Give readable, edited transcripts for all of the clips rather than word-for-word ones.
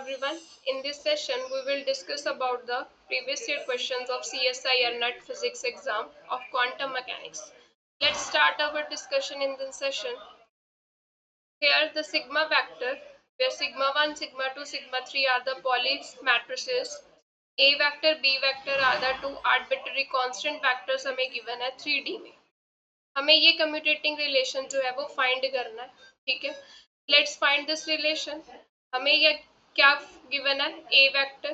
everyone. In this session, we will discuss about the previous year questions of CSIR NET Physics exam of quantum mechanics. Let's start our discussion in this session. Here, the sigma vector, where sigma 1, sigma 2, sigma 3 are the Pauli matrices. A vector, B vector are the two arbitrary constant vectors हमें given है 3D में. हमें ये commutating relation जो है वो find करना है. ठीक है, लेट्स फाइंड दिस रिलेशन. हमें ये क्या गिवन है, A vector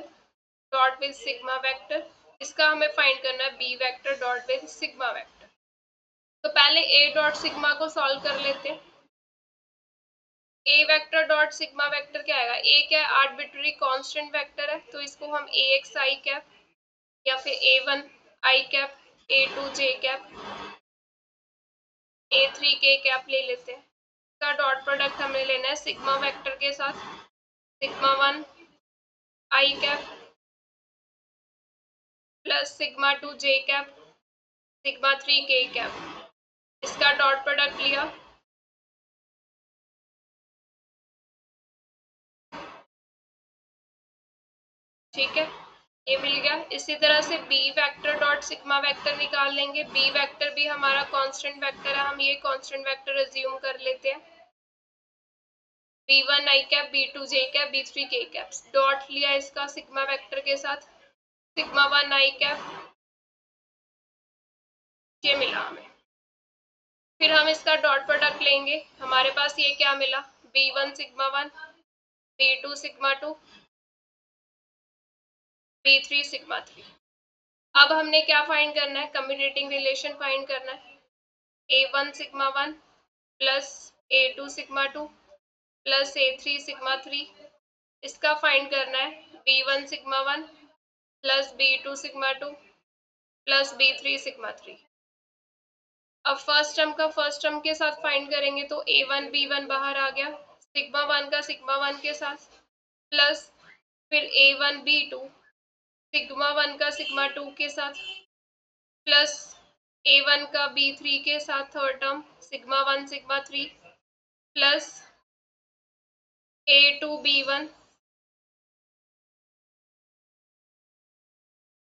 dot with sigma vector. इसका हमें फाइंड करना है B vector dot with sigma vector. तो पहले ए डॉट सिग्मा को सॉल्व कर लेते हैं. A vector dot sigma vector क्या आएगा, ए क्या आर्बिट्ररी कांस्टेंट वेक्टर है, तो इसको हम ए एक्स आई कैप या फिर A one I cap, A two J cap, A three K cap ले लेते हैं. का डॉट प्रोडक्ट हमें लेना है सिग्मा वेक्टर के साथ. सिग्मा 1 आई कैप प्लस सिग्मा 2 जे कैप, सिग्मा 3 के कैप. इसका डॉट प्रोडक्ट लिया. ठीक है, ये मिल गया. इसी तरह से B vector dot sigma vector निकाल लेंगे. बी वेक्टर भी हमारा कांस्टेंट वेक्टर है, हम ये कांस्टेंट वेक्टर अज्यूम कर लेते हैं. b1 आई कैप, b2 जे कैप, b3 के कैप. डॉट लिया इसका सिग्मा वेक्टर के साथ. सिग्मा 1 आई कैप, ये मिला हमें. फिर हम इसका डॉट प्रोडक्ट लेंगे. हमारे पास ये क्या मिला, b1 sigma 1, b2 sigma 2, b3 sigma 3. अब हमने क्या फाइंड करना है, कम्यूटेटिंग रिलेशन फाइंड करना है. a1 sigma 1 plus a2 sigma 2 plus a3 sigma 3. इसका फाइंड करना है b1 sigma 1 plus b2 sigma 2 plus b3 sigma 3. अब फर्स्ट टर्म का फर्स्ट टर्म के साथ फाइंड करेंगे तो a1 b1 बाहर आ गया, सिग्मा 1 का सिग्मा 1 के साथ, प्लस फिर a1 b2 सिग्मा 1 का सिग्मा 2 के साथ, प्लस a1 का b3 के साथ third term sigma 1 sigma 3, plus a2 b1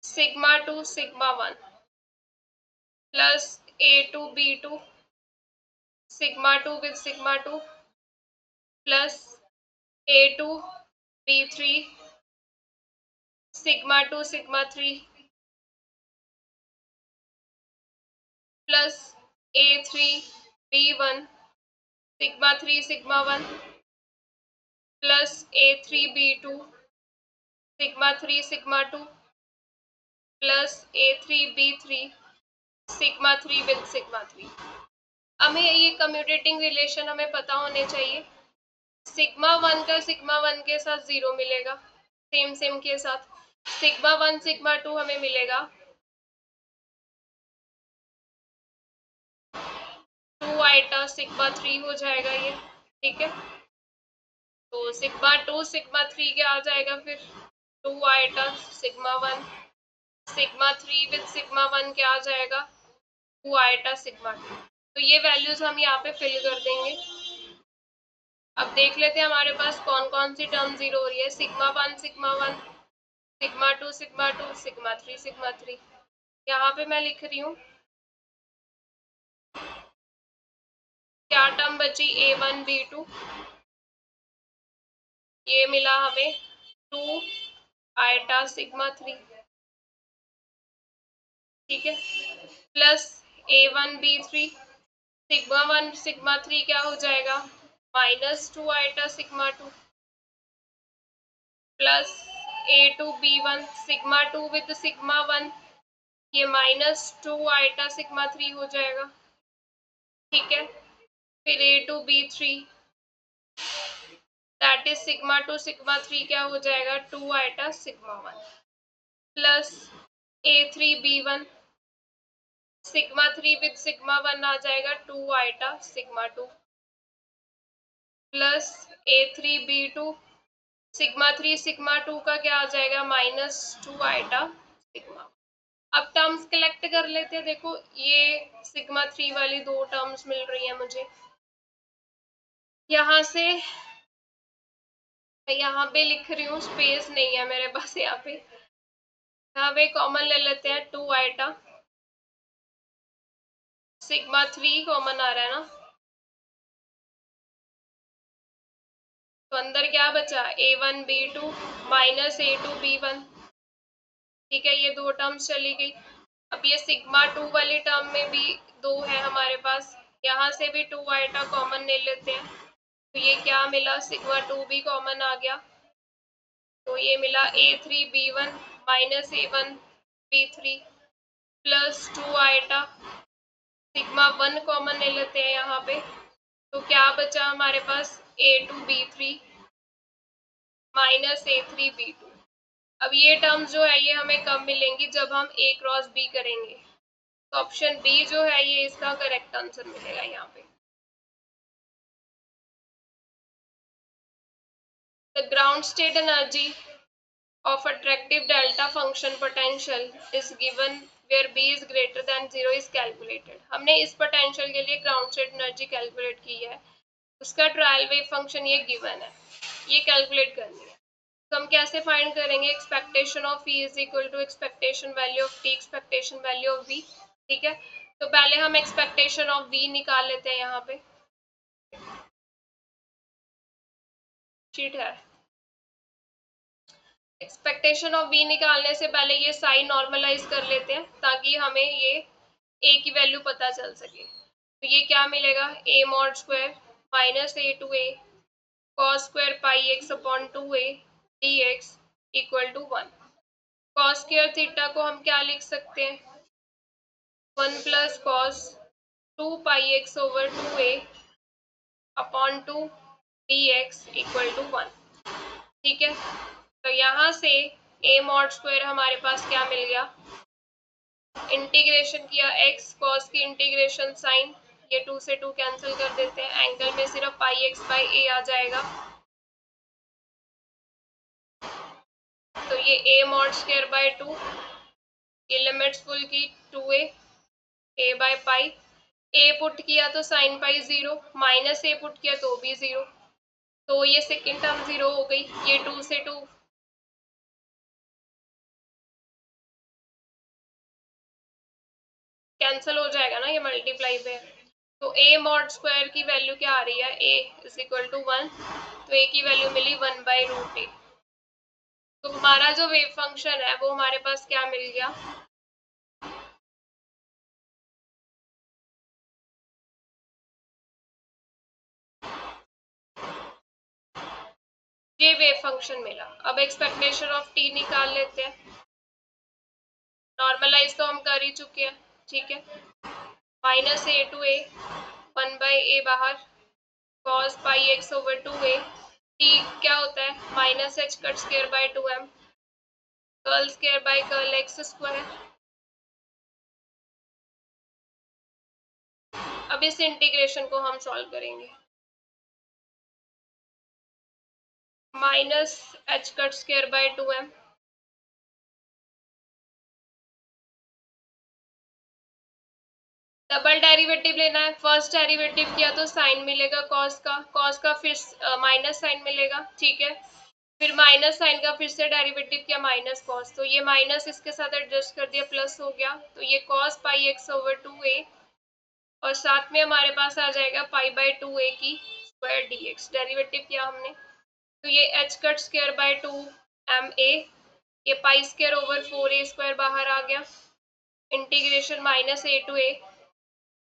sigma 2 sigma 1, plus a2 b2 sigma 2 with sigma 2, plus a2 b3 sigma 2 sigma 3, plus a3 b1 sigma 3 sigma 1, plus a3 b2 sigma 3 sigma 2, plus a3 b3 sigma 3 with sigma 3. हमें ये commutating relation हमें पता होने चाहिए. Sigma 1 का sigma 1 के साथ 0 मिलेगा, सेम सेम के साथ. सिग्मा 1 सिग्मा 2 हमें मिलेगा 2 आइटा सिग्मा 3 हो जाएगा ये. ठीक है, तो सिग्मा 2 सिग्मा 3 क्या आ जाएगा, फिर 2 eta sigma 1 sigma 3 with sigma 1 क्या आ जाएगा 2 आइटा सिग्मा 2. तो ये वैल्यूज हम यहाँ पे फिल कर देंगे. अब देख लेते हैं हमारे पास कौन कौन सी टर्म जीरो हो रही है. Sigma 1 sigma 1 sigma 2 sigma 2 sigma 3 sigma 3. यहाँ पे मैं लिख रही हूँ क्या टर्म बची, a1 b2, ये मिला हमें 2 आइटा सिग्मा 3. ठीक है, plus a1 b3 sigma 1 sigma 3 क्या हो जाएगा minus 2 eta sigma 2, plus a2 b1 sigma 2 with sigma 1, ये माइनस 2 आइटा सिग्मा 3 हो जाएगा. ठीक है, फिर a2 b3 that is sigma 2 sigma 3 क्या हो जाएगा 2 eta sigma 1, plus a3 b1 sigma 3 with sigma 1 आ जाएगा 2 eta sigma 2, plus a3 b2 sigma 3 sigma 2 का क्या आ जाएगा माइनस 2 आइटा सिग्मा. अब टर्म्स कलेक्ट कर लेते हैं. देखो ये सिग्मा 3 वाली दो टर्म्स मिल रही है मुझे. यहाँ से मैं यहाँ पे लिख रही हूँ, स्पेस नहीं है मेरे पास यहाँ पे। यहाँ पे कॉमन ले लेते हैं 2 आइटा, सिग्मा 3 कॉमन आ रहा है ना, तो अंदर क्या बचा, A1 B2 minus A2 B1। ठीक है, ये दो टर्म्स चली गई। अब ये सिग्मा 2 वाली टर्म में भी दो है हमारे पास, यहाँ से भी 2 आइटा कॉमन ले लेते हैं, तो ये क्या मिला, सिग्मा 2 भी कॉमन आ गया, तो ये मिला A3 B1 minus A1 B3 plus 2 eta, sigma 1 common ले लेते हैं यहाँ पे, तो क्या बचा हमारे पास, A2 B3 minus A3 B2। अब ये टर्म्स जो है ये हमें कब मिलेंगी, जब हम A क्रॉस B करेंगे, तो ऑप्शन बी जो है ये इसका करेक्ट आंसर मिलेगा यहाँ पे। The ground state energy of attractive delta function potential is given where b is greater than 0 is calculated। हमने इस पोटेंशियल के लिए ग्राउंड स्टेट एनर्जी कैलकुलेट की है, उसका ट्रायल वेव फंक्शन ये गिवन है, ये कैलकुलेट करनी है। तो हम कैसे फाइंड करेंगे, expectation of E is equal to expectation value of T, expectation value of V. ठीक है, तो पहले हम एक्सपेक्टेशन ऑफ वी निकाल लेते हैं, यहाँ पे शीट है। एक्सपेक्टेशन ऑफ वी निकालने से पहले ये साइन नॉर्मलाइज कर लेते हैं, ताकि हमें ये ए की वैल्यू पता चल सके। तो ये क्या मिलेगा, A mod square minus A2A cos square pi X upon 2A D X equal to 1। Cos square theta को हम क्या लिख सकते हैं, 1 plus cos 2 pi X over 2A upon 2 D X equal to 1। ठीक है, तो यहाँ से ए मॉड स्क्वायर हमारे पास क्या मिल गया, इंटीग्रेशन किया एक्स कॉस की इंटीग्रेशन साइन, ये 2 से 2 कैंसिल कर देते हैं, एंगल में सिर्फ पाई एक्स बाई ए आ जाएगा, तो ये ए मॉड स्क्वायर बाय 2, ये लिमिट्स फुल की 2A A by pi, A put किया तो साइन पाई 0, माइनस ए पुट किया तो भी 0, तो ये सेकेंड टर्म 0 हो गई, ये 2 से 2 कैंसिल हो जाएगा ना, ये मल्टीप्लाई पे। तो ए मॉड स्क्वायर की वैल्यू क्या आ रही है, ए इज इक्वल टू 1, तो ए की वैल्यू मिली 1/√a। तो हमारा जो वेव फंक्शन है वो हमारे पास क्या मिल गया, ये वेव फंक्शन मिला। अब एक्सपेक्टेशन ऑफ टी निकाल लेते हैं, नॉर्मलाइज तो हम कर ही चुके हैं। ठीक है, माइनस A2A 1/a बाहर, cos pi X over 2A, T क्या होता है minus H cut square by 2m, curl square by curl x square. अब इस इंटीग्रेशन को हम सॉल्व करेंगे, minus H cut square by 2m, double derivative लेना है, फर्स्ट डेरिवेटिव किया तो साइन मिलेगा कॉस का फिर माइनस साइन मिलेगा। ठीक है, फिर माइनस साइन का फिर से डेरिवेटिव किया माइनस कॉस, तो ये माइनस इसके साथ एडजस्ट कर दिया प्लस हो गया, तो ये cos pi X over 2A, और साथ में हमारे पास आ जाएगा पाई बाय 2A की स्क्वायर डी एक्स, डेरिवेटिव किया हमने, तो ये H cut square by 2ma, ये पाई स्क्वायर ओवर 4A स्क्वायर बाहर आ गया, integration minus A2A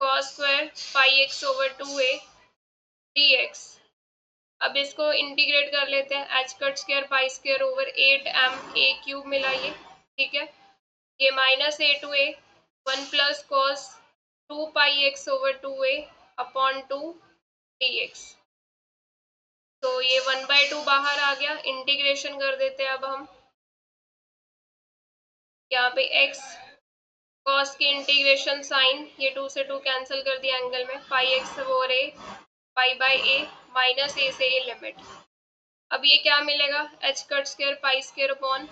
cos square pi X over 2A D X. अब इसको इंटीग्रेट कर लेते हैं, H cut square pi square over 8ma³ मिला ये। ठीक है, ये minus A2A 1 plus cos 2 pi X over 2A upon 2 D x, तो ये 1/2 बाहर आ गया, इंटीग्रेशन कर देते हैं अब हम, यहाँ पे x कॉस की इंटीग्रेशन साइन, ये 2 से 2 कैंसिल कर दिया एंगल में, pi X over a pi by a, minus a से ये लिमिट। अब ये क्या मिलेगा, H cut square pi square upon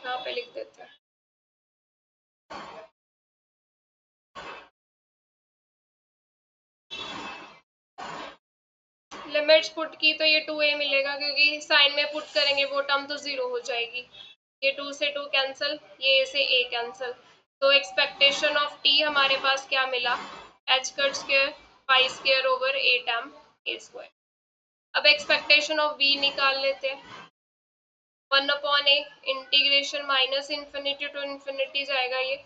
यहाँ पे लिख देते हैं। लिमिट्स पुट की तो ये 2a मिलेगा, क्योंकि साइन में पुट करेंगे वो टर्म तो 0 हो जाएगी। ये 2 से 2 कैंसिल, ये a से a कैंसिल। तो एक्सपेक्टेशन ऑफ t हमारे पास क्या मिला, h cut square pi square over a term a square. अब एक्सपेक्टेशन ऑफ v निकाल लेते हैं। 1/a integration minus infinity to infinity जाएगा, ये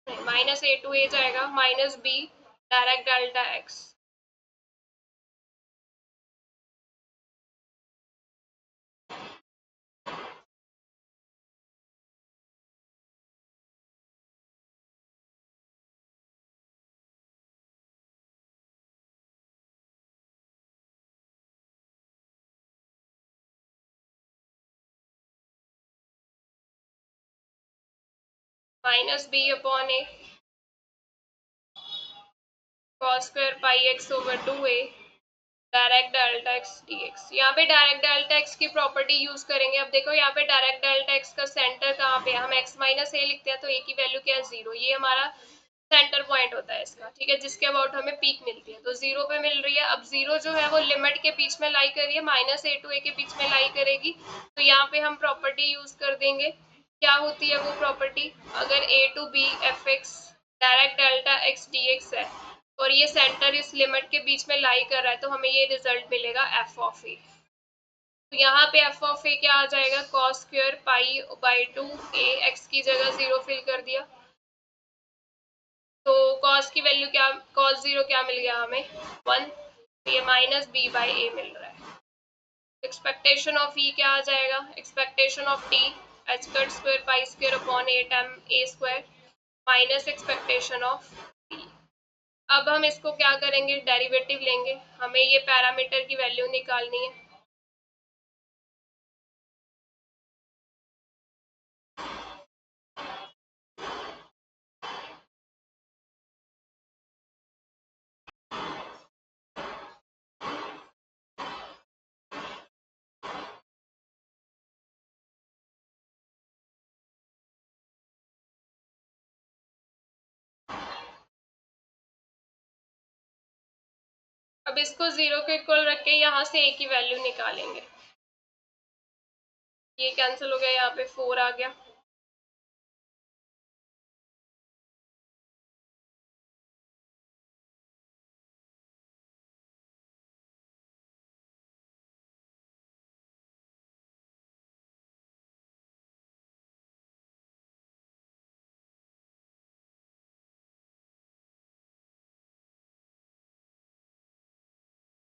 माइनस a टू a जाएगा, minus b direct delta x। Minus b upon a cos square pi x over 2a direct delta x dx। यहाँ पे direct delta x की property use करेंगे। अब देखो यहाँ पे डायरेक्ट डेल्टा x का सेंटर कहाँ पे है, हम x माइनस ए लिखते हैं तो a की वैल्यू क्या है, 0। ये हमारा सेंटर पॉइंट होता है इसका, ठीक है, जिसके अबाउट हमें पीक मिलती है, तो 0 पे मिल रही है। अब 0 जो है वो लिमिट के बीच में लाई कर रही है, माइनस a टू a के बीच में लाई करेगी, तो यहाँ पे हम प्रॉपर्टी यूज कर देंगे। क्या होती है वो प्रॉपर्टी, अगर a to b F X direct delta x dx है और ये सेंटर इस लिमिट के बीच में लाई कर रहा है, तो हमें ये रिजल्ट मिलेगा f ऑफ a। तो यहाँ पे f ऑफ a क्या आ जाएगा, cos square pi by 2 a, x की जगह 0 फिल कर दिया, तो cos की वैल्यू क्या, cos 0 क्या मिल गया हमें 1, ये माइनस b बाई a मिल रहा है। एक्सपेक्टेशन ऑफ e क्या आ जाएगा, expectation of t h cut square pi square upon a time a square minus expectation of t। अब हम इसको क्या करेंगे, डेरिवेटिव लेंगे, हमें ये पैरामीटर की वैल्यू निकालनी है। अब इसको 0 के इक्वल रख के यहाँ से a की वैल्यू निकालेंगे, ये कैंसिल हो गया, यहाँ पे 4 आ गया।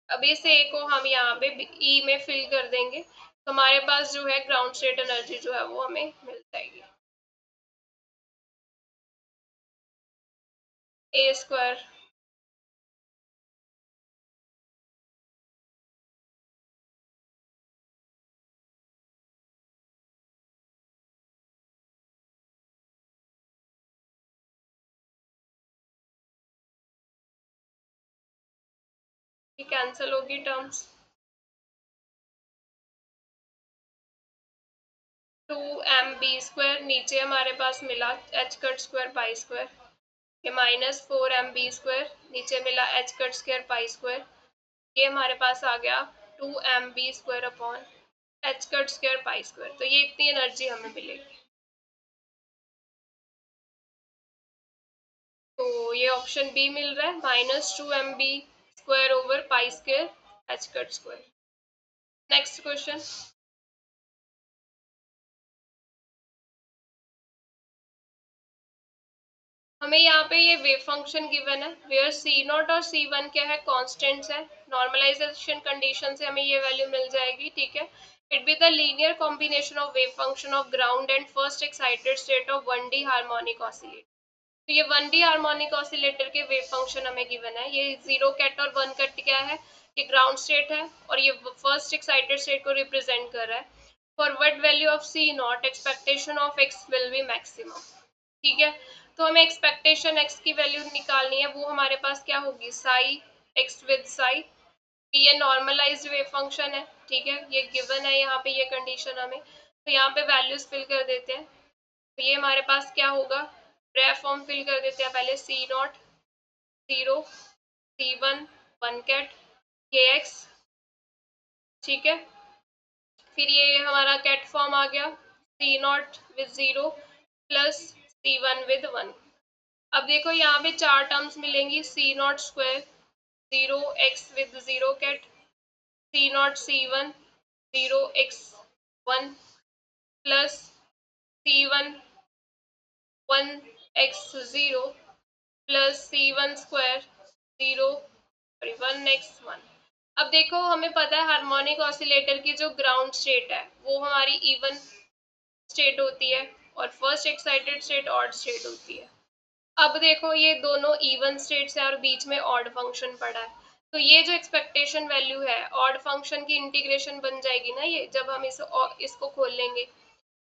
अब इस a को हम यहाँ पे e में फिल कर देंगे, तो हमारे पास जो है ग्राउंड स्टेट एनर्जी जो है वो हमें मिल जाएगी, a स्क्वायर कैंसिल होगी टर्म्स, 2mb स्क्वायर नीचे हमारे पास मिला h cut square pi square, ये माइनस 4mb स्क्वायर नीचे मिला h cut square pi square, ये हमारे पास आ गया 2mb square upon h cut square pi square. तो ये इतनी एनर्जी हमें मिलेगी, तो ये ऑप्शन बी मिल रहा है, -2mb square over pi square h cut square. Next question, हमें यहाँ पे ये वेव फंक्शन गिवन है, वेयर सी नॉट और सी वन क्या है, कॉन्स्टेंट्स है। नॉर्मलाइजेशन कंडीशन से हमें ये वैल्यू मिल जाएगी, ठीक है। It be the linear combination of wave function of ground and first excited state of 1D harmonic oscillator. तो ये 1D हार्मोनिक ऑसिलेटर के वेव फंक्शन हमें गिवन है। ये 0 कट और 1 कट क्या है, ये ग्राउंड स्टेट है और ये फर्स्ट एक्साइटेड स्टेट को रिप्रेजेंट कर रहा है। For what value of C not expectation of X will be maximum, ठीक है। तो हमें एक्सपेक्टेशन एक्स की वैल्यू निकालनी है, वो हमारे पास क्या होगी, साई एक्स विद साई। ये नॉर्मलाइज्ड वेव फंक्शन है, ठीक है, ये गिवन है यहाँ पे ये कंडीशन हमें। तो यहाँ पे वैल्यूज फिल कर देते हैं। तो ये हमारे पास क्या होगा, ग्राफ फॉर्म फिल कर देते हैं पहले, सी नॉट 0, C1 1 कैट KX, ठीक है। फिर ये हमारा कैट फॉर्म आ गया, C not with 0 plus C1 with 1। अब देखो यहाँ पे चार टर्म्स मिलेंगी, C not square 0x with 0 ket, C not C1 0x1 plus C1 1x0 plus C1 square 0 1x1। अब देखो हमें पता है हार्मोनिक ऑसिलेटर की जो ग्राउंड स्टेट है वो हमारी इवन स्टेट होती है और first excited state odd state होती है। अब देखो ये दोनों इवन स्टेट्स है और बीच में ऑड फंक्शन पड़ा है, तो ये जो एक्सपेक्टेशन वैल्यू है ऑड फंक्शन की इंटीग्रेशन बन जाएगी ना, ये जब हम इसको खोल लेंगे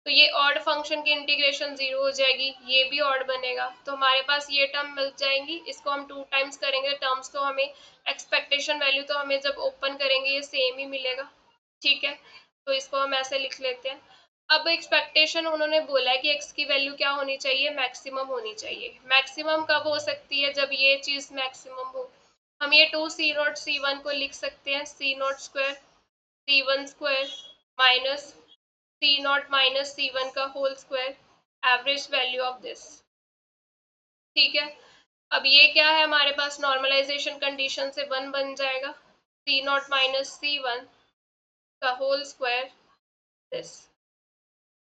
तो ये ऑड फंक्शन की इंटीग्रेशन 0 हो जाएगी, ये भी ऑड बनेगा, तो हमारे पास ये टर्म मिल जाएंगी। इसको हम 2 टाइम्स करेंगे टर्म्स, तो हमें एक्सपेक्टेशन वैल्यू तो हमें जब ओपन करेंगे ये सेम ही मिलेगा, ठीक है। तो इसको हम ऐसे लिख लेते हैं। अब एक्सपेक्टेशन उन्होंने बोला है कि x की वैल्यू क्या होनी चाहिए, मैक्सिमम होनी चाहिए। मैक्सिमम कब हो सकती है, जब ये चीज मैक्सिमम हो। हम ये 2C0 C1 को लिख सकते हैं C0 square C1 square minus C0 minus C1 का whole square, average value of this, ठीक है। अब ये क्या है हमारे पास, नॉर्मलाइजेशन कंडीशन से 1 बन जाएगा, C0 माइनस C1 का होल स्क्वायर दिस।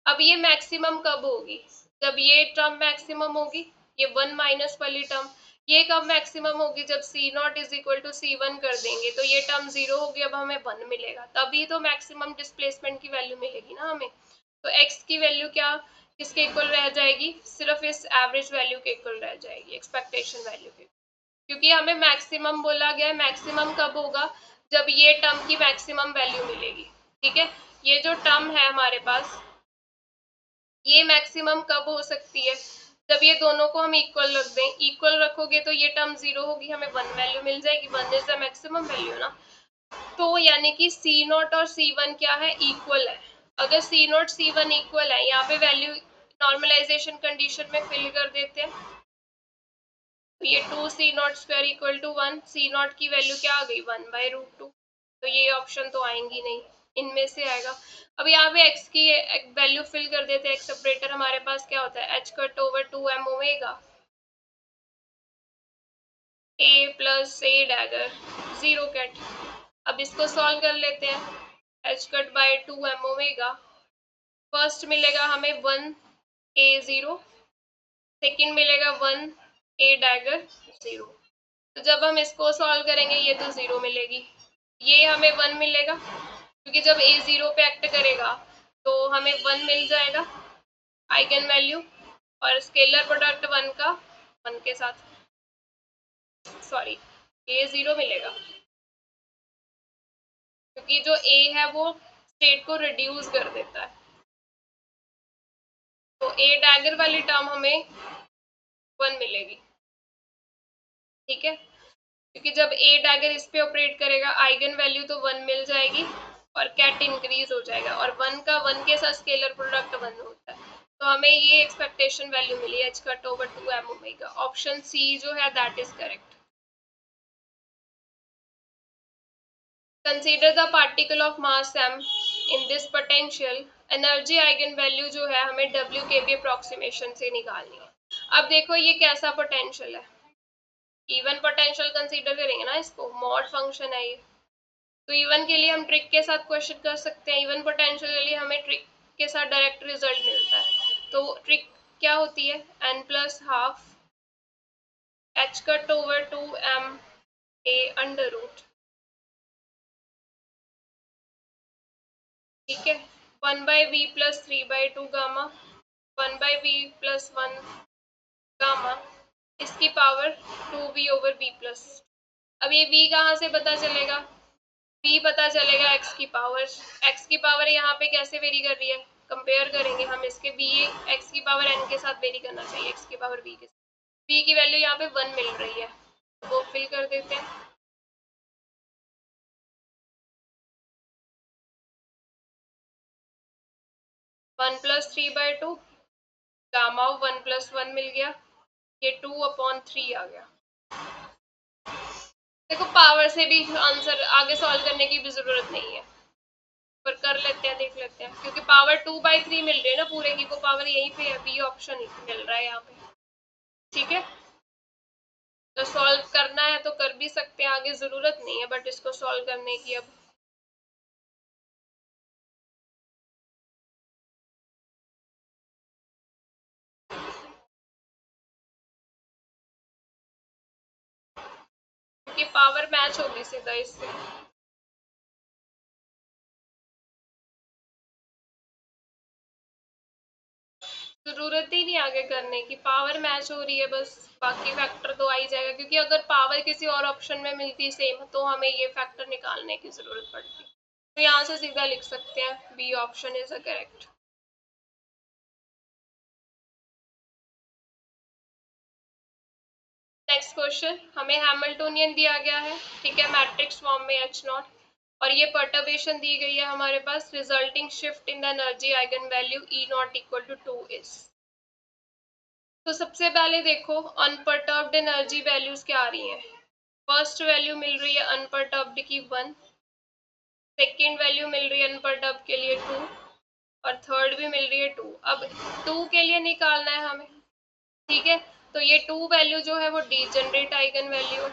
अब ये मैक्सिमम कब होगी, जब ये टर्म मैक्सिमम होगी, ये 1 माइनस वाली टर्म। ये कब मैक्सिमम होगी, जब C0 is equal to C1 कर देंगे तो ये टर्म 0 होगी, अब हमें 1 मिलेगा, तभी तो मैक्सिमम डिस्प्लेसमेंट की वैल्यू मिलेगी ना हमें। तो x की वैल्यू क्या किसके इक्वल रह जाएगी, सिर्फ इस एवरेज वैल्यू के इक्वल रह जाएगी, एक्सपेक्टेशन वैल्यू के, क्योंकि हमें मैक्सिमम बोला गया है। मैक्सिमम कब होगा, जब ये टर्म की मैक्सिमम वैल्यू मिलेगी, ठीक है। ये जो टर्म है हमारे पास, ये मैक्सिमम कब हो सकती है, जब ये दोनों को हम इक्वल रख दें। इक्वल रखोगे तो ये टर्म 0 होगी, हमें 1 वैल्यू मिल जाएगी, 1 इज द मैक्सिमम वैल्यू ना। तो यानी कि C0 और C1 क्या है, इक्वल है। अगर C0 C1 इक्वल है, यहाँ पे वैल्यू नॉर्मलाइजेशन कंडीशन में फिल कर देते हैं, तो ये 2C0 square equal to 1, C0 की वैल्यू क्या आ गई 1/√2, तो ये ऑप्शन तो आएंगी नहीं, इनमें से आएगा। अब यहाँ पे x की वैल्यू फिल कर देते हैं। x सेपरेटर हमारे पास क्या होता है, h cut over 2m omega a plus a dagger 0 ket. अब इसको सॉल्व कर लेते हैं, h cut by 2m omega, first मिलेगा हमें 1a0, सेकेंड मिलेगा 1a डैगर 0। तो जब हम इसको सॉल्व करेंगे ये तो 0 मिलेगी, ये हमें 1 मिलेगा, क्योंकि जब a 0 पे एक्ट करेगा तो हमें 1 मिल जाएगा आइगन वैल्यू, और स्केलर प्रोडक्ट 1 का 1 के साथ, सॉरी a 0 मिलेगा, क्योंकि जो a है वो स्टेट को रिड्यूस कर देता है। तो a डैगर वाली टर्म हमें 1 मिलेगी, ठीक है, क्योंकि जब a डैगर इस पे ऑपरेट करेगा आइगन वैल्यू तो 1 मिल जाएगी और कैट इंक्रीज हो जाएगा, और 1 का 1 के साथ स्केलर प्रोडक्ट 1 होता है, तो हमें ये एक्सपेक्टेशन वैल्यू मिली h cut over 2m omega. Option C जो है that is correct. Consider the particle of mass m in this potential, energy eigen value जो है हमें w के भी अप्रोक्सीमेशन से निकालनी है। अब देखो ये कैसा पोटेंशियल है, इवन पोटेंशियल कंसीडर करेंगे ना इसको, मॉड फंक्शन है ये, तो इवन के लिए हम ट्रिक के साथ क्वेश्चन कर सकते हैं, इवन पोटेंशियल के लिए हमें ट्रिक के साथ डायरेक्ट रिजल्ट मिलता है। तो ट्रिक क्या होती है, n plus half h cut over 2m a under root, ठीक है, 1/v plus 3/2 gamma, 1/v plus 1 gamma, इसकी power 2v over v plus. अब ये v कहाँ से पता चलेगा, v पता चलेगा x की पावर, x की पावर यहाँ पे कैसे वेरी कर रही है, कंपेयर करेंगे हम इसके, b x की पावर n के साथ वेरी करना चाहिए x की पावर v के साथ, v की वैल्यू यहाँ पे 1 मिल रही है, वो फिल कर देते हैं। 1+3/2, गामा ऑफ 1+1 मिल गया, ये 2/3 आ गया। देखो पावर से भी आंसर आगे सॉल्व करने की भी जरूरत नहीं है, पर कर लेते हैं, देख लेते हैं, क्योंकि पावर 2/3 मिल रही है ना पूरे की, वो पावर यहीं पे है, बी ऑप्शन मिल रहा है यहाँ पे। ठीक है, तो सॉल्व करना है तो कर भी सकते हैं, आगे जरूरत नहीं है बट इसको सॉल्व करने की। अब क्योंकि पावर मैच होगी सीधा इससे, जरूरत ही नहीं आगे करने की, पावर मैच हो रही है बस, बाकी फैक्टर तो आ ही जाएगा, क्योंकि अगर पावर किसी और ऑप्शन में मिलती सेम तो हमें ये फैक्टर निकालने की जरूरत पड़ती, तो यहाँ से सीधा लिख सकते हैं B option is a correct. Next question, हमें हैमिल्टोनियन दिया गया है, ठीक है, मैट्रिक्स फॉर्म में H0, और ये पर्टर्बेशन दी गई है हमारे पास, resulting shift in the energy eigen value E0 equal to 2 is. तो सबसे पहले देखो अनपर्टर्ब्ड एनर्जी वैल्यूज क्या आ रही हैं। फर्स्ट वैल्यू मिल रही है अनपर्टर्ब्ड की 1, सेकेंड वैल्यू मिल रही है अनपर्टर्ब्ड के लिए 2, और थर्ड भी मिल रही है 2। अब 2 के लिए निकालना है हमें, ठीक है, तो ये 2 वैल्यू जो है वो डीजनरेट आइगन वैल्यू है,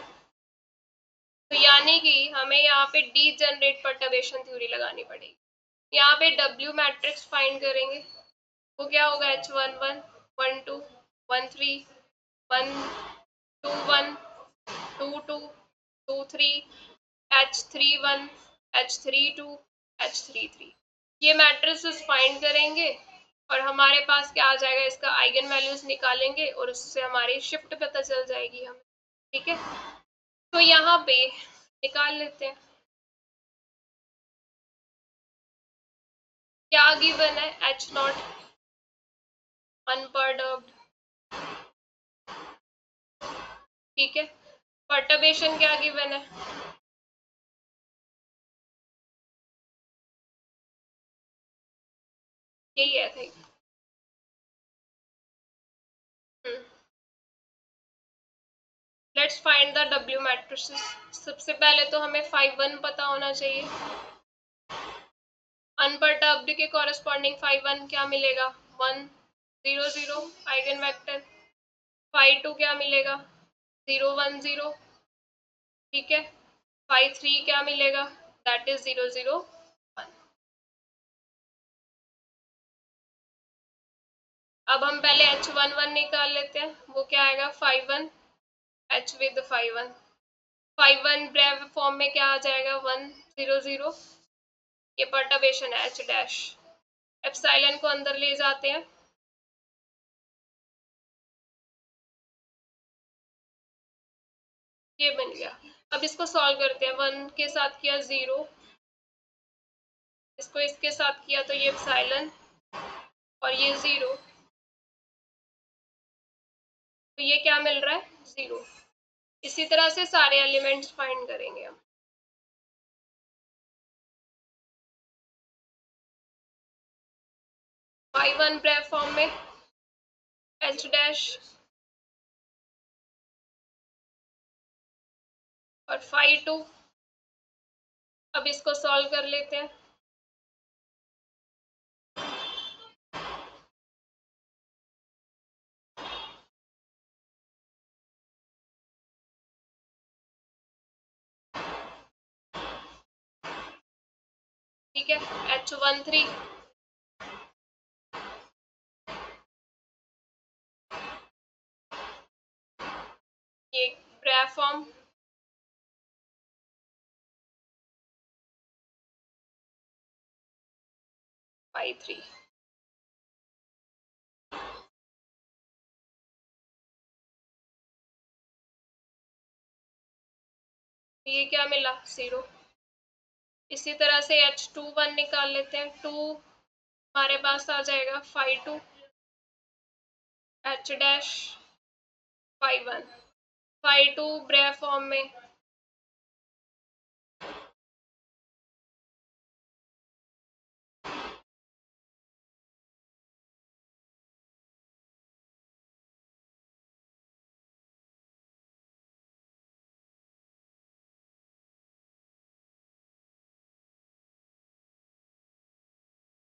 तो यानी कि हमें यहाँ पे डीजनरेट पर्टर्बेशन थ्योरी लगानी पड़ेगी। यहाँ पे W मैट्रिक्स फाइंड करेंगे, वो क्या होगा, H11 12 13 121 22 23 H31 H32 H33, ये मैट्रिसेस फाइंड करेंगे और हमारे पास क्या आ जाएगा, इसका आइगन वैल्यूज निकालेंगे और उससे हमारी शिफ्ट पता चल जाएगी हमें। ठीक है, तो यहाँ पे निकाल लेते हैं, क्या गिवन है, H0 अनपर्टर्ब्ड, ठीक है, पर्टर्बेशन क्या गिवन है, यही है थी। Let's find the W matrices. सबसे पहले तो हमें 5 1 पता होना चाहिए, अनपर्टर्ब्ड के कॉरेस्पॉन्डिंग 5 1 क्या मिलेगा, 1 0 0 आइगन वेक्टर, 5 2 क्या मिलेगा, 0 1 0, ठीक है, 5 3 क्या मिलेगा, दैट इज 0 0 1। अब हम पहले H11 निकाल लेते हैं, वो क्या आएगा, 5 1 H विद 5 1, 5 1 ब्रेव फॉर्म में क्या आ जाएगा, 1 0 0, ये पर्टर्बेशन है H डैश, एप्सिलॉन को अंदर ले जाते हैं, ये बन गया। अब इसको सॉल्व करते हैं, 1 के साथ किया 0, इसको इसके साथ किया तो ये एप्सिलॉन और ये 0, तो ये क्या मिल रहा है, 0। इसी तरह से सारे एलिमेंट्स फाइंड करेंगे हम। 5 1 ब्रेव फॉर्म में H डैश और 5 2, अब इसको सॉल्व कर लेते हैं, ठीक है, H13 ये ब्रेव फॉर्म, 5 3, ये क्या मिला, 0। इसी तरह से H21 निकाल लेते हैं, 2 हमारे पास आ जाएगा, 5 2 H डैश 5 1, 5 2 ब्रेव फॉर्म में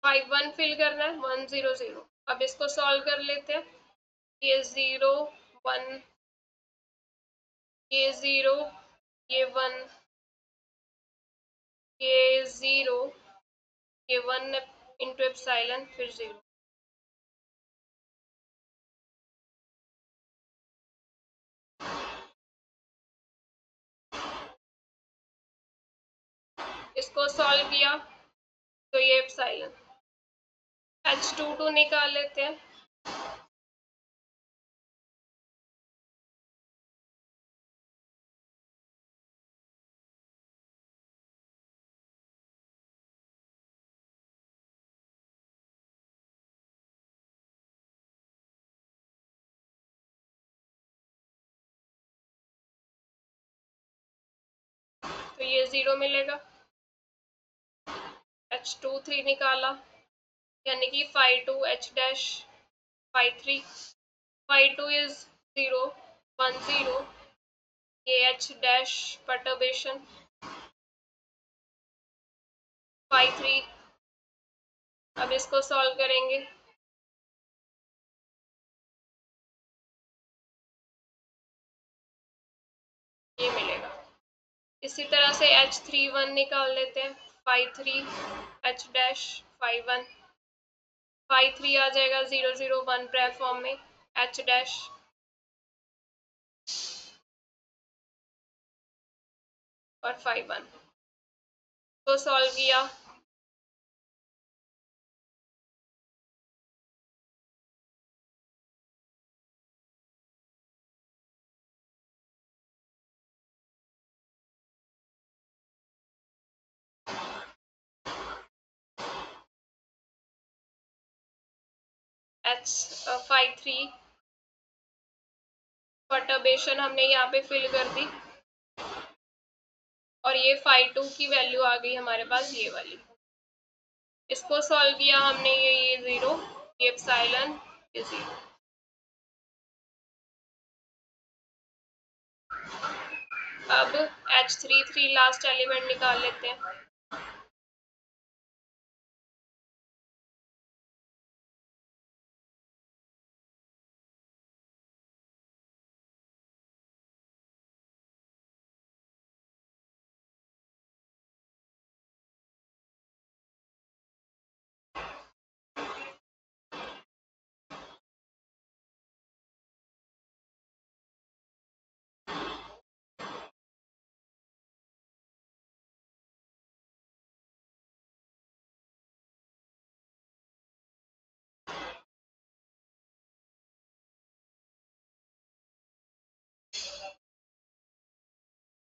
5 1 फिल करना है, 1 0 0। अब इसको सॉल्व कर लेते हैं। ये 0 1, ये 0, ये 1, ये 0, ये 1 इंटू एप्सिलॉन, फिर 0। इसको सॉल्व किया तो ये एप्सिलॉन। H22 निकाल लेते हैं। तो ये 0 मिलेगा। H23 निकाला, यानी कि phi2 H dash phi3, phi2 is 0 1 0, ये H डैश परटर्बेशन, phi3। अब इसको सॉल्व करेंगे। ये मिलेगा। इसी तरह से H31 निकाल लेते हैं। phi3 H dash phi1, phi3 आ जाएगा 0 0 1 प्राइम फॉर्म में, H डैश और phi1 तो सॉल्व किया। H phi3 परटर्बेशन हमने यहाँ पे फिल कर दी, और ये phi2 की वैल्यू आ गई हमारे पास, ये वाली। इसको सॉल्व किया हमने, ये 0, ये एप्सिलॉन, ये 0। अब H33 लास्ट एलिमेंट निकाल लेते हैं।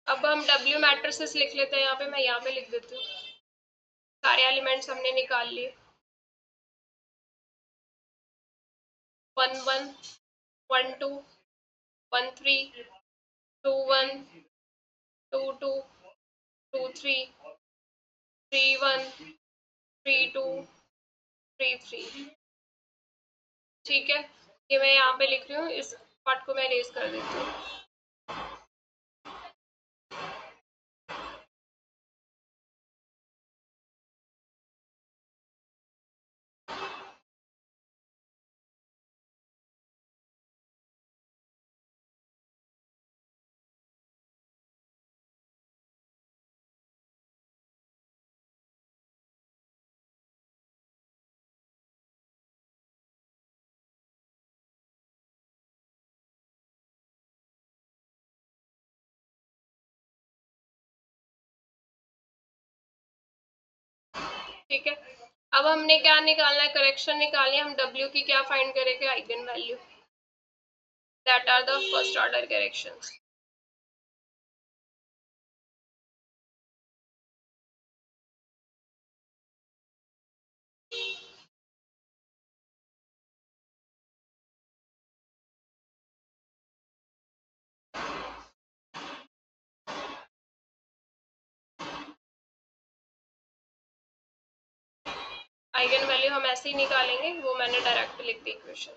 अब हम W मैट्रिसेस लिख लेते हैं। यहाँ पे मैं यहाँ पे लिख देती हूँ। सारे एलिमेंट्स हमने निकाल लिए। 1 1 1 2 1 3 2 1 2 2 2 3 3 1 3 2 3 3। ठीक है, ये मैं यहाँ पे लिख रही हूँ। इस पार्ट को मैं रेज कर देती हूँ। ठीक है, अब हमने क्या निकालना है, करेक्शन निकालनी है। हम W की क्या फाइंड करेंगे, eigenvalue, that are the first order corrections. Eigenvalue हम ऐसे ही निकालेंगे, वो मैंने डायरेक्ट लिख दी इक्वेशन।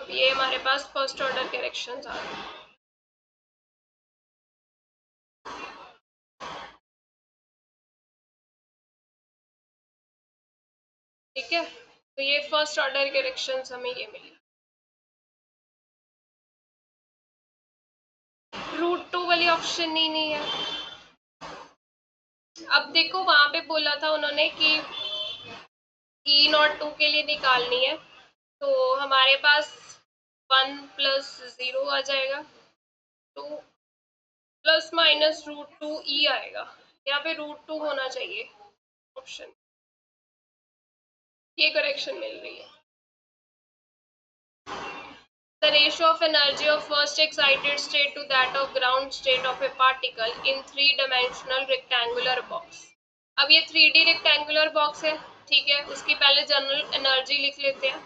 ये हमारे पास फर्स्ट ऑर्डर के रिएक्शंस आ रहे हैं। ठीक है, तो ये फर्स्ट ऑर्डर के रिएक्शंस हमें ये मिली। रूट टू वाली ऑप्शन ही नहीं है। अब देखो वहां पे बोला था उन्होंने कि ई नॉट टू के लिए निकालनी है, तो हमारे पास 1 + 0 आ जाएगा, 2 प्लस माइनस रूट टू ई आएगा। यहाँ पे रूट टू होना चाहिए ऑप्शन, ये करेक्शन मिल रही है। The ratio of energy of first excited state to that of ground state of a particle in three-dimensional rectangular box. अब ये 3D रेक्टेंगुलर बॉक्स है, ठीक है, उसकी पहले जनरल एनर्जी लिख लेते हैं,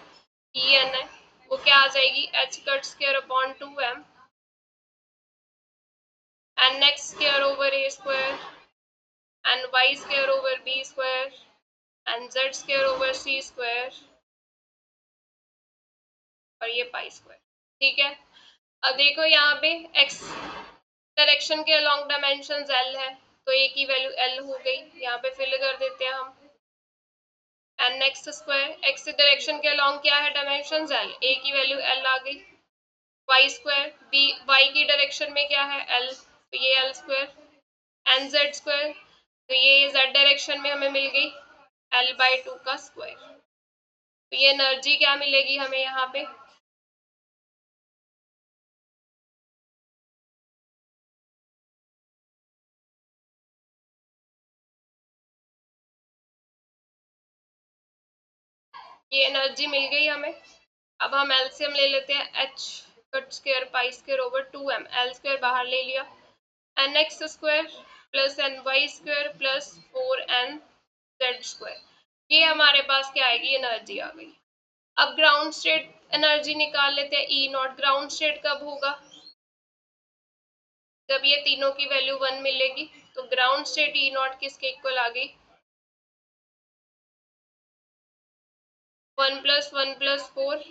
ई एन है, वो क्या आ जाएगी, h cut square upon 2m n x square over a square n Y square over b square N Z square over c square और ये पाई स्क्वायर। ठीक है, अब देखो यहाँ पे x डायरेक्शन के अलॉन्ग डायमेंशन l है, तो a की वैल्यू l हो गई, यहाँ पे फिल कर देते हैं हम N x square, X direction के अलॉन्ग क्या है डायमेंशन l, a की वैल्यू l आ गई, वाई स्क्वायर b y की डायरेक्शन में क्या है l, तो ये l square, N Z square, तो ये z डायरेक्शन में हमें मिल गई l/2 का स्क्वायर। तो ये एनर्जी क्या मिलेगी हमें यहाँ पे, ये एनर्जी मिल गई हमें। अब हम एलसीएम ले लेते हैं, H cut square pi square over 2m, L square बाहर ले लिया, N x square plus N Y square plus 4n Z square, ये हमारे पास क्या आएगी, एनर्जी आ गई। अब ग्राउंड स्टेट एनर्जी निकाल लेते हैं, ई नॉट ग्राउंड स्टेट कब होगा, जब ये तीनों की वैल्यू 1 मिलेगी, तो ग्राउंड स्टेट ई नॉट किसके इक्वल आ गई, 1 + 1 + 4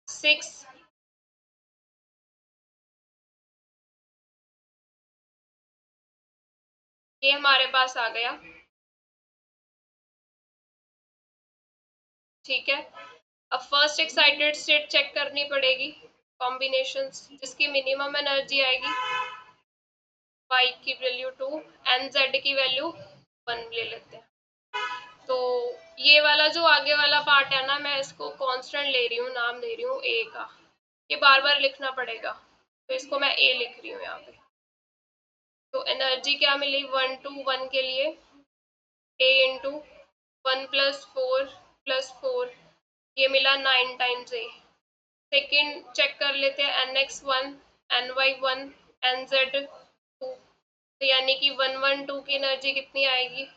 6, ये हमारे पास आ गया। ठीक है, अब फर्स्ट एक्साइटेड स्टेट चेक करनी पड़ेगी, कॉम्बिनेशंस जिसकी मिनिमम एनर्जी आएगी, y की वैल्यू 2 एंड z की वैल्यू 1 ले लेते हैं। तो ये वाला जो आगे वाला पार्ट है ना, मैं इसको कांस्टेंट ले रही हूँ, नाम दे रही हूँ a का, ये बार बार लिखना पड़ेगा, तो इसको मैं a लिख रही हूँ यहाँ पे। तो एनर्जी क्या मिली 1 to 1 के लिए, a इंटू 1 + 4 + 4, ये मिला 9 टाइम्स a। सेकेंड चेक कर लेते हैं, nx1 ny1 nz2, तो यानी कि 112 की एनर्जी कितनी आएगी,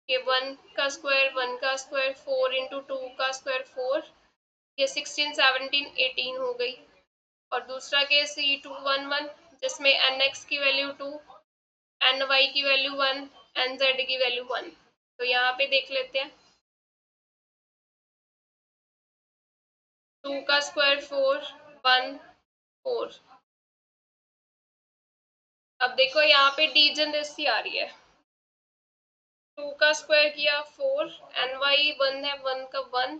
ये 1 का स्क्वायर 1 का स्क्वायर 4 × 2 का स्क्वायर 4, ये 16 17 18 हो गई। और दूसरा केस E211 जिसमें nx की वैल्यू 2 ny की वैल्यू 1 nz की वैल्यू 1, तो यहाँ पे देख लेते हैं, 2 का स्क्वायर 4 1 4, अब देखो यहाँ पे डिजेनरेसी आ रही है, 2 का स्क्वायर किया 4, ny 1 है 1 का 1,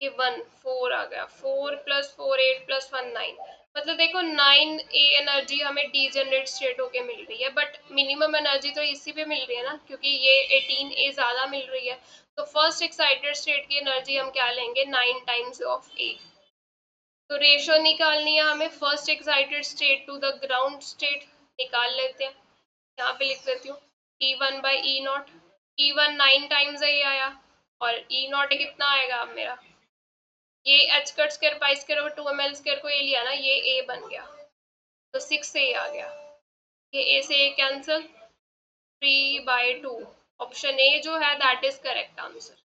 ये 1 4 आ गया, 4 + 4 8 + 1 9, मतलब देखो 9 ए एनर्जी हमें डीजेनरेट स्टेट होके मिल रही है, बट मिनिमम एनर्जी तो इसी पे मिल रही है ना, क्योंकि ये 18 ए ज़्यादा मिल रही है, तो फर्स्ट एक्साइटेड स्टेट की एनर्जी हम क्या लेंगे 9 टाइम्स ऑफ ए। तो रेशो निकालनी है हमें first excited state to the ground state, निकाल लेते हैं, यहाँ पे लिख देती हूँ E1/E0, E1 9 टाइम्स है ये आया, और E0 कितना आएगा अब मेरा, ये H cut square pi square over 2ml square को ये लिया ना, ये a बन गया, तो 6a आ गया, ये a से a कैंसिल, 3/2, ऑप्शन ए जो है that is correct answer.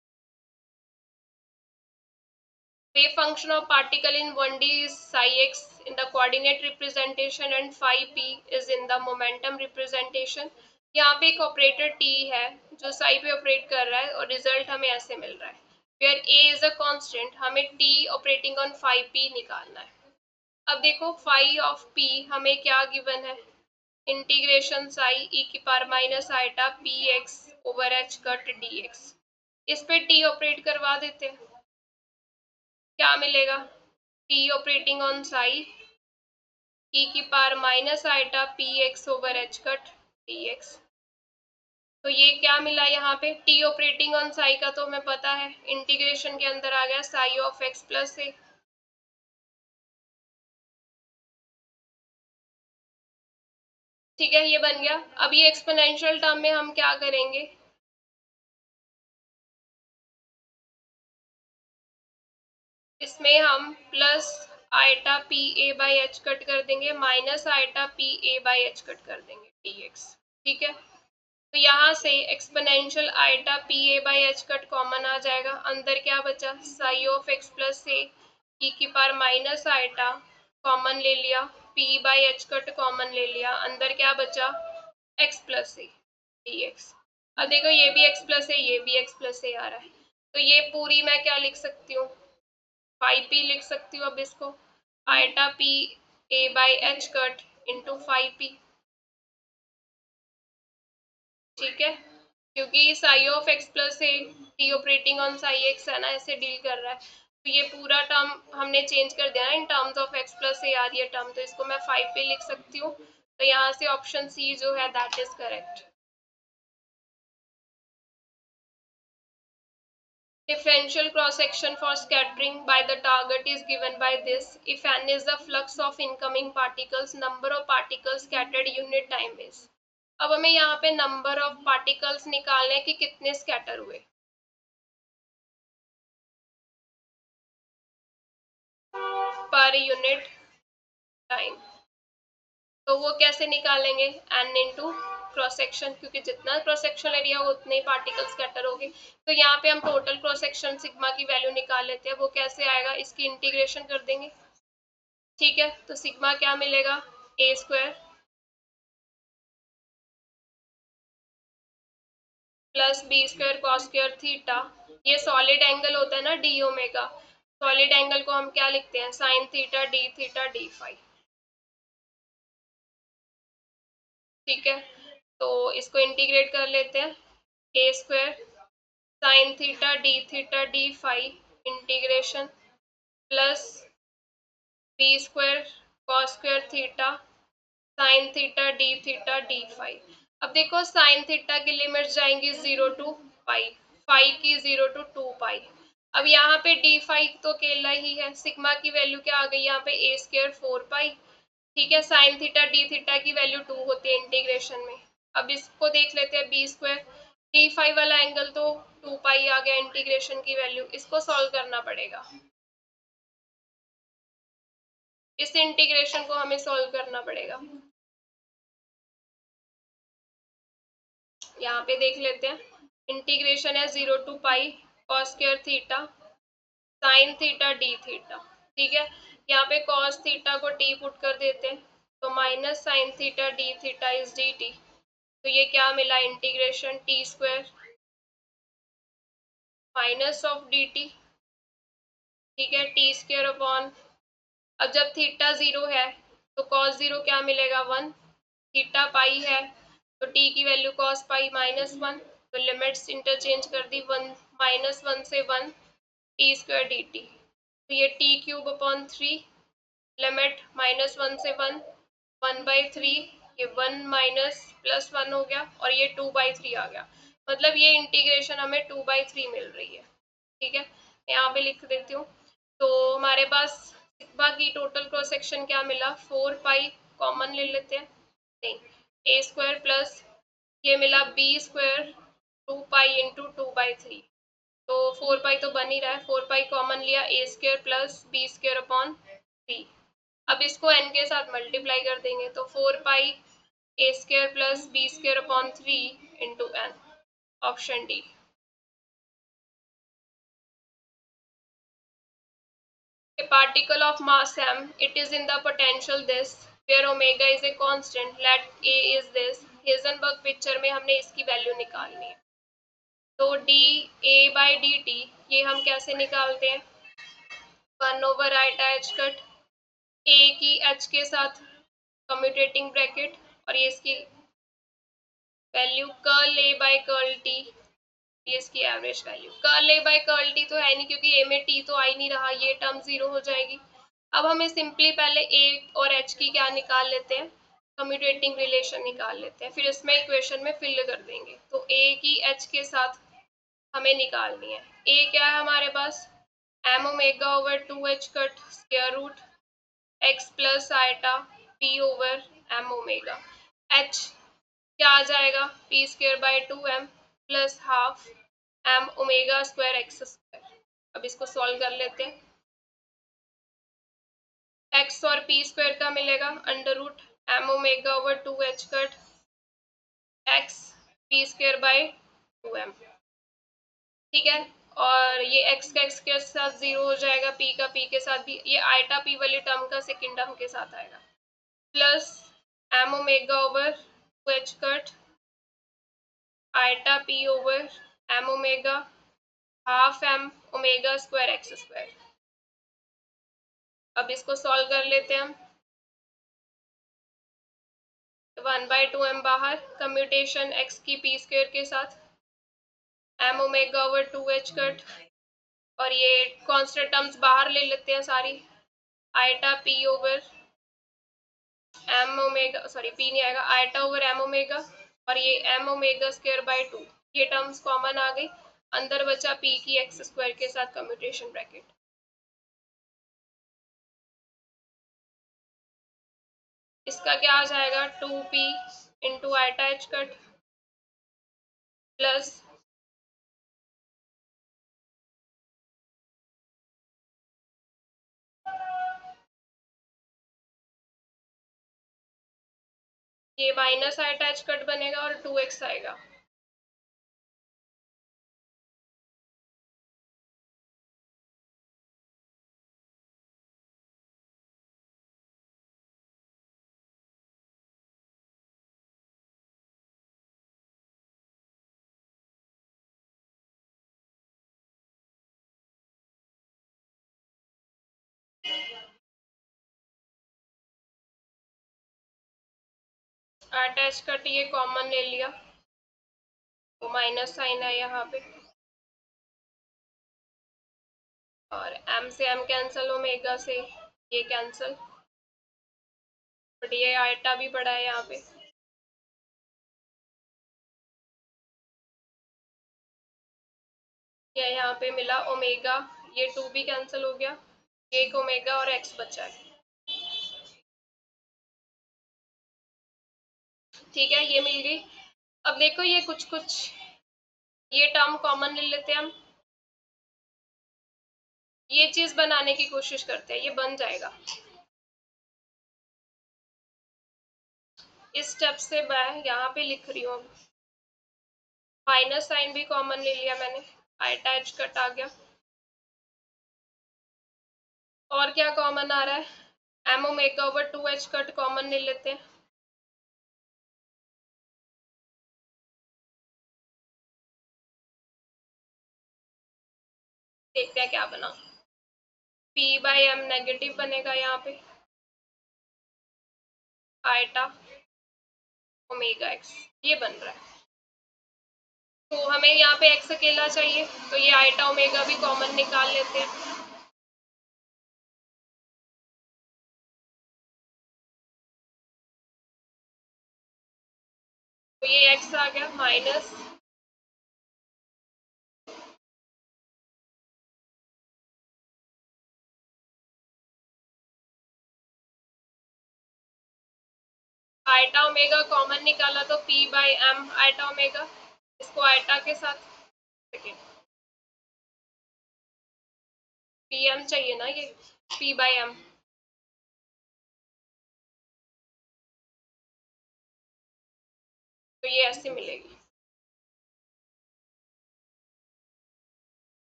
Wave function of particle in 1D is psi x in the coordinate representation and phi p is in the momentum representation। यहाँ पे एक operator t है जो psi पे operate कर रहा है और रिजल्ट हमें ऐसे मिल रहा है। Where a is a constant, हमें t operating on phi p निकालना है। अब देखो फाई ऑफ p हमें क्या गिवन है, इंटीग्रेशन साई e की power minus eta p x over h cut d x. इस पे t ऑपरेट करवा देते हैं, क्या मिलेगा, t operating on psi e की power minus eta p x over h cut d x. तो ये क्या मिला यहाँ पे, t ऑपरेटिंग ऑन साई का तो हमें पता है, इंटीग्रेशन के अंदर आ गया साई ऑफ एक्स प्लस ए। ठीक है, ये बन गया। अब ये एक्सपोनेंशियल टर्म में हम क्या करेंगे, इसमें हम plus eta p a by h cut कर देंगे minus eta p a by h cut कर देंगे डी एक्स। ठीक है, तो यहाँ से exponential eta p a by h cut common आ जाएगा, अंदर क्या बचा psi of x plus a e की पावर माइनस आइटा कॉमन ले लिया, p by h cut common ले लिया, अंदर क्या बचा x plus a d X. अब देखो ये भी एक्स प्लस है, ये भी एक्स प्लस ए आ रहा है, तो ये पूरी मैं क्या लिख सकती हूँ, फाई पी लिख सकती हूँ। अब इसको eta p a by h cut into phi p. ठीक है, क्योंकि psi of x plus a t operating on psi x है ना, ऐसे डील कर रहा है, तो ये पूरा टर्म हमने चेंज कर दिया ना, in terms of x plus a आ रही है टर्म, तो इसको मैं फाइव पे लिख सकती हूँ। तो यहाँ से ऑप्शन सी जो है that is correct. Differential cross-section for scattering by the target is given by this. If n is the flux of incoming particles, number of particles scattered unit time is. अब हमें यहाँ पे number of particles निकालने कि कितने scatter हुए per unit time। तो वो कैसे निकालेंगे, n इंटू क्रॉस सेक्शन, क्योंकि जितना क्रॉस सेक्शन एरिया उतने ही पार्टिकल स्कैटर होंगे। तो यहाँ पे हम टोटल क्रॉस सेक्शन सिग्मा की वैल्यू निकाल लेते हैं, वो कैसे आएगा, इसकी इंटीग्रेशन कर देंगे। ठीक है, तो सिग्मा क्या मिलेगा, a square plus b square cos square theta. ये सॉलिड एंगल होता है ना डी ओमेगा, सॉलिड एंगल को हम क्या लिखते हैं, साइन थीटा डी फाई। ठीक है, तो इसको इंटीग्रेट कर लेते हैं, a square sine theta d phi integration plus b square cos square theta sine theta d phi. अब देखो साइन थीटा की लिमिट जाएंगी 0 टू पाई, फाई की 0 टू 2 पाई। अब यहाँ पे डी फाई तो अकेला ही है, सिग्मा की वैल्यू क्या आ गई यहाँ पे ए स्क्वायर 4 पाई। ठीक है, साइन थीटा डी थीटा की वैल्यू 2 होती है इंटीग्रेशन में। अब इसको देख लेते हैं बी स्क्वायर, डी फाई वाला एंगल तो 2 पाई आ गया इंटीग्रेशन की वैल्यू, इसको सॉल्व करना पड़ेगा, इस इंटीग्रेशन को हमें सॉल्व करना पड़ेगा। यहाँ पे देख लेते हैं, इंटीग्रेशन है 0 to pi cos square theta sine theta d theta. ठीक है, यहाँ पे कॉस थीटा को टी पुट कर देते हैं, तो minus sine theta d theta is d t. तो ये क्या मिला, integration t square minus of d t. ठीक है, टी स्क्वायर अपॉन, अब जब थीटा 0 है तो कॉस 0 क्या मिलेगा 1, थीटा पाई है तो टी की वैल्यू कॉस पाई माइनस 1, तो लिमिट्स इंटरचेंज कर दी, 1 माइनस 1 से 1 टी स्क्वायर डी टी। तो ये T cube upon 3 limit minus 1 से 1 1/3, ये 1 माइनस प्लस 1 हो गया और ये 2/3 आ गया, मतलब ये इंटीग्रेशन हमें 2/3 मिल रही है। ठीक है, यहाँ पे लिख देती हूँ। तो हमारे पास सिग्मा की टोटल क्रॉस सेक्शन क्या मिला, 4 पाई कॉमन ले लेते हैं, नहीं ए स्क्वायर प्लस ये मिला बी स्क्वायर 2 पाई इंटू 2/3, तो 4 पाई तो बन ही रहा है, 4 पाई कॉमन लिया, a square plus b square upon 3। अब इसको n के साथ मल्टीप्लाई कर देंगे, तो 4 pi a square plus b square upon 3 into n, option d. A particle of mass m, it is in the potential this, where omega is a constant, let A is this। Heisenberg picture में हमने इसकी value निकालनी है। तो D A by D T ये हम कैसे निकालते हैं, 1/आइटा एच कट, ए की एच के साथ कम्यूटेटिंग ब्रैकेट और ये इसकी value curl A by curl T, ये इसकी average value. Curl A by curl T तो है नहीं क्योंकि ए में टी तो आ ही नहीं रहा, ये टर्म जीरो हो जाएगी। अब हमें सिंपली पहले ए और एच की क्या निकाल लेते हैं, कम्यूटेटिंग रिलेशन निकाल लेते हैं, फिर इसमें इक्वेशन में फिल कर देंगे। तो ए की एच के साथ हमें निकालनी है। ए क्या है हमारे पास, m omega over 2h cut square root x plus eta p over m omega. H क्या आ जाएगा, p square by 2m plus half m omega square x square. अब इसको सॉल्व कर लेते हैं। एक्स और पी स्क्वायर का मिलेगा under root m omega over 2h cut x p square by 2m, ठीक है। और ये एक्स का एक्स के साथ जीरो हो जाएगा, पी का पी के साथ भी, ये आइटा पी वाली टर्म का सेकेंड टर्म के साथ आएगा, plus m omega over 2h cut eta p over m omega half m omega square x square. अब इसको सॉल्व कर लेते हैं हम। 1/2m बाहर, कम्यूटेशन एक्स की पी स्क्वायर के साथ M omega over 2h cut और ये कांस्टेंट टर्म्स बाहर ले लेते हैं सारी, eta p over m omega, sorry p नहीं आएगा, आइटा ओवर एम ओमेगा और ये एम ओमेगा स्क्वायर बाई 2, ये टर्म्स कॉमन आ गई, अंदर बचा पी की एक्स स्क्वायर के साथ कम्यूटेशन ब्रैकेट। इसका क्या आ जाएगा, 2p into eta h cut plus ये माइनस आइटा एच कट बनेगा और 2x आएगा। आइटा एच कट ये कॉमन ले लिया तो माइनस साइन है यहाँ पे, और m से m कैंसिल, ओमेगा से ये कैंसिल, बट ये आइटा भी पड़ा है यहाँ पे। ये यहाँ पे मिला ओमेगा, ये 2 भी कैंसिल हो गया, एक ओमेगा और x बचा है, ठीक है, ये मिल गई। अब देखो ये कुछ कुछ ये टर्म कॉमन ले लेते हैं हम, ये चीज बनाने की कोशिश करते हैं, ये बन जाएगा। इस स्टेप से मैं यहाँ पे लिख रही हूँ, माइनस साइन भी कॉमन ले लिया मैंने, आइटा एच कट आ गया, और क्या कॉमन आ रहा है, m omega over 2h cut common ले लेते हैं, देखते हैं क्या बना। p बाई एम नेगेटिव बनेगा यहाँ पे, आइटा ओमेगा एक्स ये बन रहा है। तो हमें यहाँ पे x अकेला चाहिए, तो ये आइटा ओमेगा भी कॉमन निकाल लेते हैं। तो ये x आ गया माइनस आइटा ओमेगा कॉमन निकाला तो p by m eta omega, इसको आइटा के साथ सेकेंड पी एम चाहिए ना, ये p बाई एम, तो ये ऐसे मिलेगी,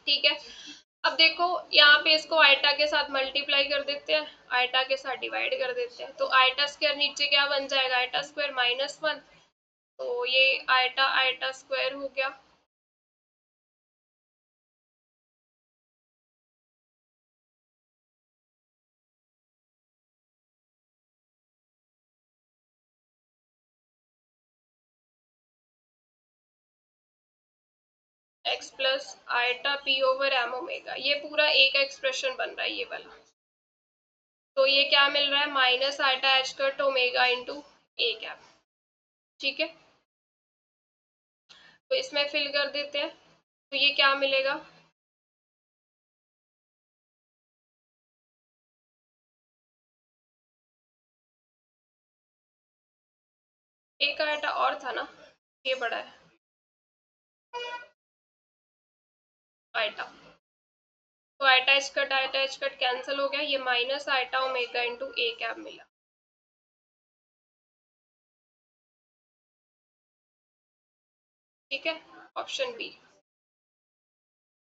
ठीक है। अब देखो यहाँ पे इसको आइटा के साथ मल्टीप्लाई कर देते हैं, आइटा के साथ डिवाइड कर देते हैं, तो आइटा स्क्वायर नीचे क्या बन जाएगा, आइटा स्क्वायर -1, तो ये आइटा आइटा स्क्वायर हो गया, x plus eta p over m omega, ये पूरा एक एक्सप्रेशन बन रहा है ये वाला। तो ये क्या मिल रहा है, minus eta h cut omega into a cap. ठीक है, तो इसमें फिल कर देते हैं, तो ये क्या मिलेगा, एक आयटा और था ना, ये बड़ा है आयटा, तो आयटा एच कट कैंसिल हो गया, ये minus eta omega into a cap मिला। ठीक है, ऑप्शन बी।